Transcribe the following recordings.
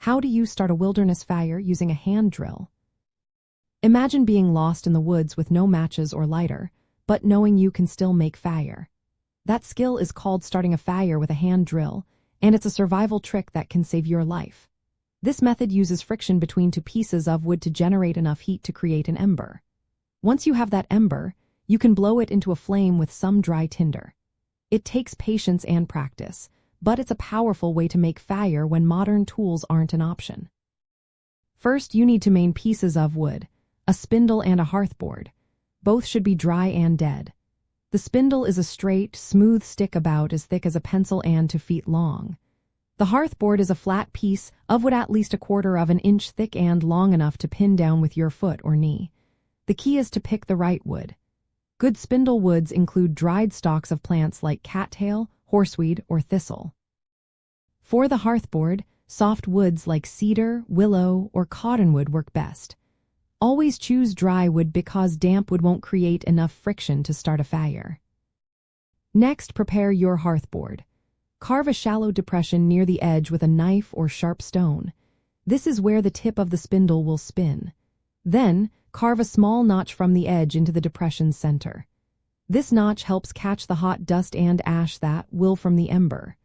How do you start a wilderness fire using a hand drill? Imagine being lost in the woods with no matches or lighter, but knowing you can still make fire. That skill is called starting a fire with a hand drill, and it's a survival trick that can save your life. This method uses friction between two pieces of wood to generate enough heat to create an ember. Once you have that ember, you can blow it into a flame with some dry tinder. It takes patience and practice, but it's a powerful way to make fire when modern tools aren't an option. First, you need two main pieces of wood, a spindle and a hearthboard. Both should be dry and dead. The spindle is a straight, smooth stick about as thick as a pencil and 2 feet long. The hearthboard is a flat piece of wood at least 1/4 of an inch thick and long enough to pin down with your foot or knee. The key is to pick the right wood. Good spindle woods include dried stalks of plants like cattail, horseweed, or thistle. For the hearthboard, soft woods like cedar, willow, or cottonwood work best. Always choose dry wood because damp wood won't create enough friction to start a fire. Next, prepare your hearthboard. Carve a shallow depression near the edge with a knife or sharp stone. This is where the tip of the spindle will spin. Then, carve a small notch from the edge into the depression's center. This notch helps catch the hot dust and ash that will from the ember.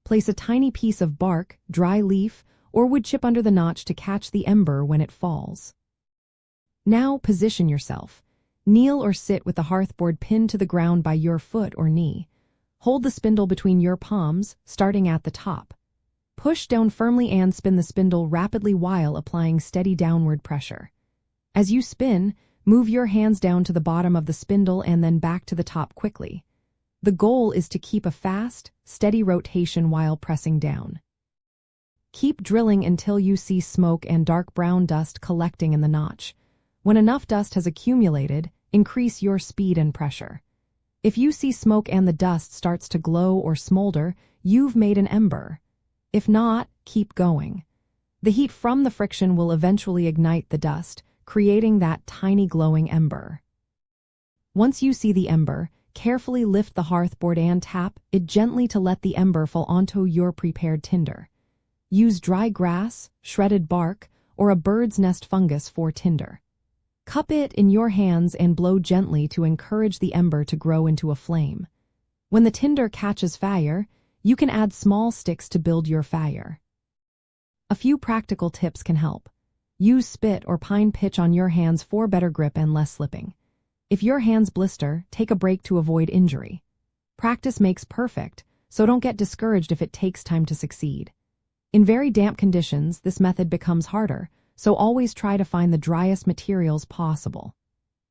Place a tiny piece of bark, dry leaf, or wood chip under the notch to catch the ember when it falls. Now position yourself. Kneel or sit with the hearthboard pinned to the ground by your foot or knee. Hold the spindle between your palms, starting at the top. Push down firmly and spin the spindle rapidly while applying steady downward pressure. As you spin, move your hands down to the bottom of the spindle and then back to the top quickly. The goal is to keep a fast, steady rotation while pressing down. Keep drilling until you see smoke and dark brown dust collecting in the notch. When enough dust has accumulated, increase your speed and pressure. If you see smoke and the dust starts to glow or smolder, you've made an ember. If not, keep going. The heat from the friction will eventually ignite the dust, creating that tiny glowing ember. Once you see the ember, carefully lift the hearthboard and tap it gently to let the ember fall onto your prepared tinder. Use dry grass, shredded bark, or a bird's nest fungus for tinder. Cup it in your hands and blow gently to encourage the ember to grow into a flame. When the tinder catches fire, you can add small sticks to build your fire. A few practical tips can help. Use spit or pine pitch on your hands for better grip and less slipping. If your hands blister, take a break to avoid injury. Practice makes perfect, so don't get discouraged if it takes time to succeed. In very damp conditions, this method becomes harder, so always try to find the driest materials possible.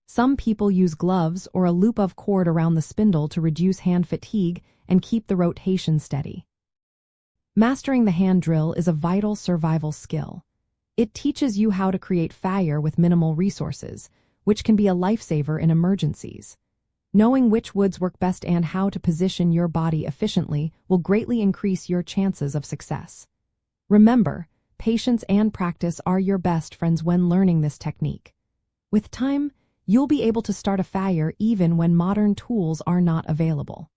Some people use gloves or a loop of cord around the spindle to reduce hand fatigue and keep the rotation steady. Mastering the hand drill is a vital survival skill. It teaches you how to create fire with minimal resources, which can be a lifesaver in emergencies. Knowing which woods work best and how to position your body efficiently will greatly increase your chances of success. Remember, patience and practice are your best friends when learning this technique. With time, you'll be able to start a fire even when modern tools are not available.